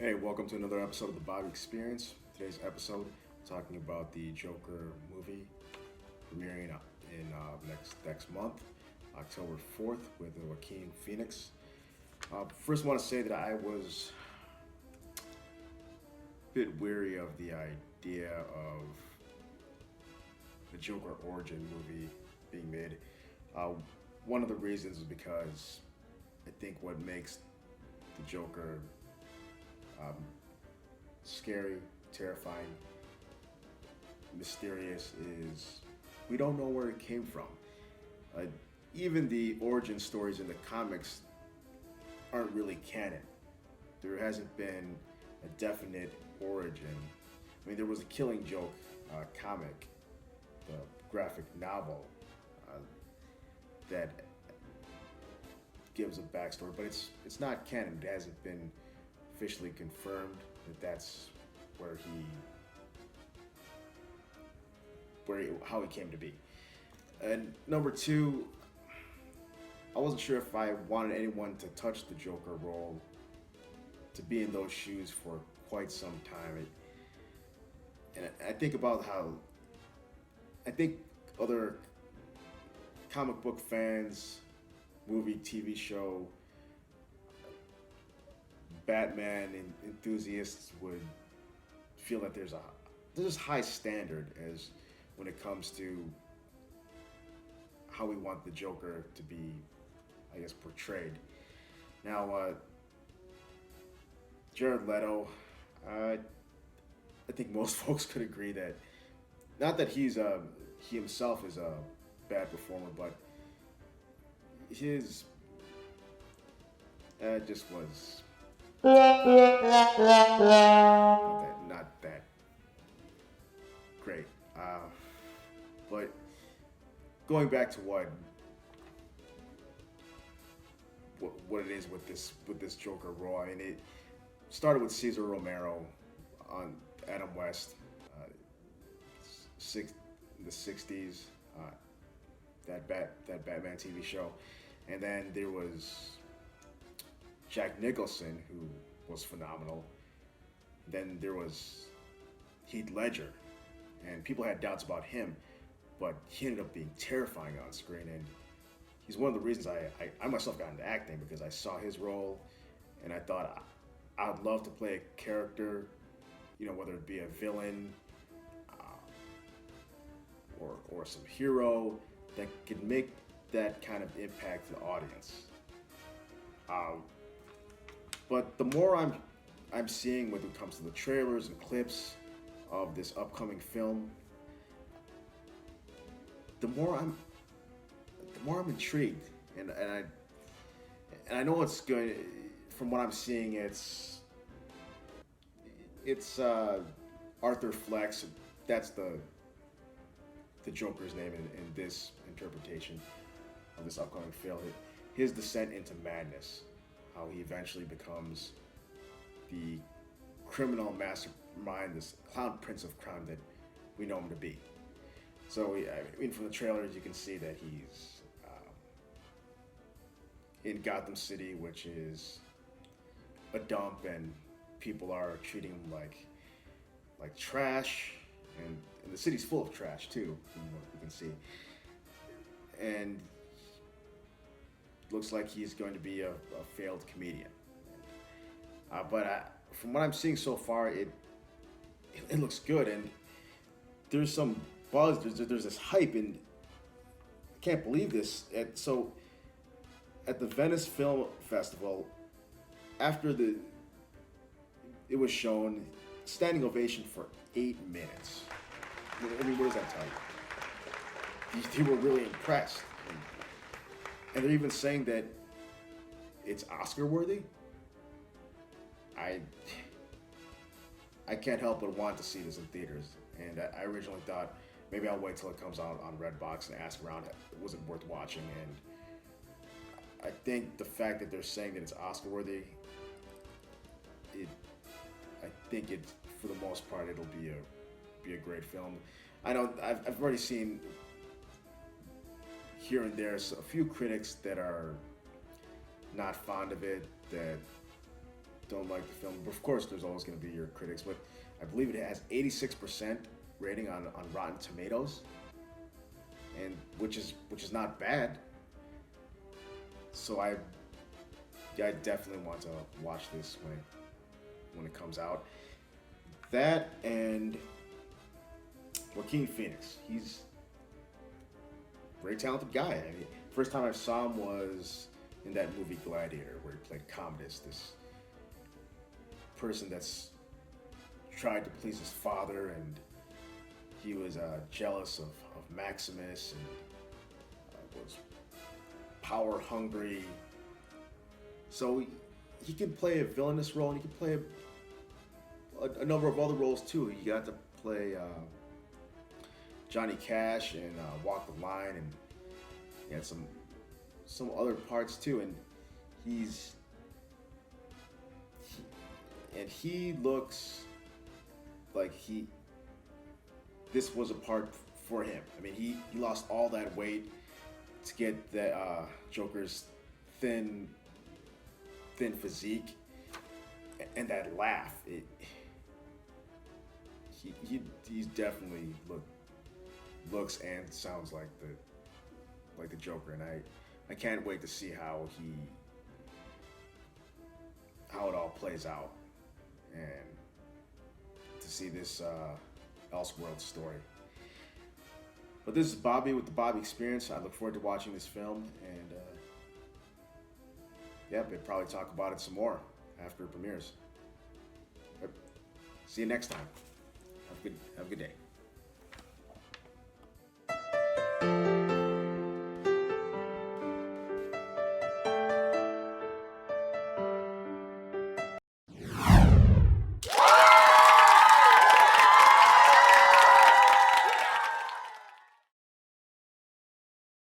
Hey, welcome to another episode of the Bobby Experience. Today's episode, talking about the Joker movie premiering in next month, October 4th, with Joaquin Phoenix. First, I want to say that I was a bit weary of the idea of the Joker origin movie being made. Uh, One of the reasons is because I think what makes the Joker um, scary, terrifying, mysterious is we don't know where it came from. Uh, Even the origin stories in the comics aren't really canon. There hasn't been a definite origin. I mean, there was a Killing Joke comic, the graphic novel, uh, that gives a backstory, but it's not canon. It hasn't been officially confirmed that that's where he how he came to be. And number two, I wasn't sure if I wanted anyone to touch the Joker role, to be in those shoes for quite some time. And I think about how I think other comic book fans, movie, TV show, Batman enthusiasts would feel that there's this high standard as when it comes to how we want the Joker to be, I guess, portrayed. Now, Jared Leto, I think most folks could agree that not that he himself is a bad performer, but his just was not that great. But going back to what it is with this Joker role, I mean, it started with Cesar Romero on Adam West, six in the '60s, that Batman TV show, and then there was Jack Nicholson, who was phenomenal. Then there was Heath Ledger, and people had doubts about him, but he ended up being terrifying on screen. And he's one of the reasons I myself got into acting, because I saw his role, and I thought I'd love to play a character, whether it be a villain or some hero that could make that kind of impact to the audience. But the more I'm seeing when it comes to the trailers and clips of this upcoming film, the more I'm intrigued, and I know it's going. From what I'm seeing, it's Arthur Flex. That's the Joker's name in this interpretation of this upcoming film. His descent into madness, how he eventually becomes the criminal mastermind, this clown prince of crime that we know him to be. So, I mean, from the trailers, you can see that he's in Gotham City, which is a dump, and people are treating him like trash, and the city's full of trash too, from what we can see. And looks like he's going to be a failed comedian. But from what I'm seeing so far, it looks good, and there's some buzz. There's this hype, and I can't believe this. So at the Venice Film Festival, after it was shown, standing ovation for 8 minutes. I mean, what does that tell you? They were really impressed, and they're even saying that it's Oscar worthy. I can't help but want to see this in theaters, and I originally thought maybe I'll wait till it comes out on Redbox and ask around, was it worth watching? And I think the fact that they're saying that it's Oscar worthy, I think it, for the most part, it'll be a great film. I know I've already seen here and there a few critics that are not fond of it, that don't like the film. But of course, there's always going to be your critics. But I believe it has 86% rating on Rotten Tomatoes, and which is not bad. So I definitely want to watch this when it comes out. That and Joaquin Phoenix. He's a very talented guy. I mean, first time I saw him was in that movie Gladiator, where he played Commodus, this person that's tried to please his father, and he was jealous of Maximus, and was power hungry. So he can play a villainous role, and he can play a number of other roles too. He got to play Johnny Cash and Walk the Line, and he had some other parts too. And he looks like this was a part for him. I mean, he lost all that weight to get the Joker's thin physique and that laugh. He's definitely looks and sounds like the Joker, and I can't wait to see how it all plays out, and to see this Elseworld story. But this is Bobby with the Bobby Experience. I look forward to watching this film, and we'll probably talk about it some more after it premieres. Yep. See you next time. Have a good day.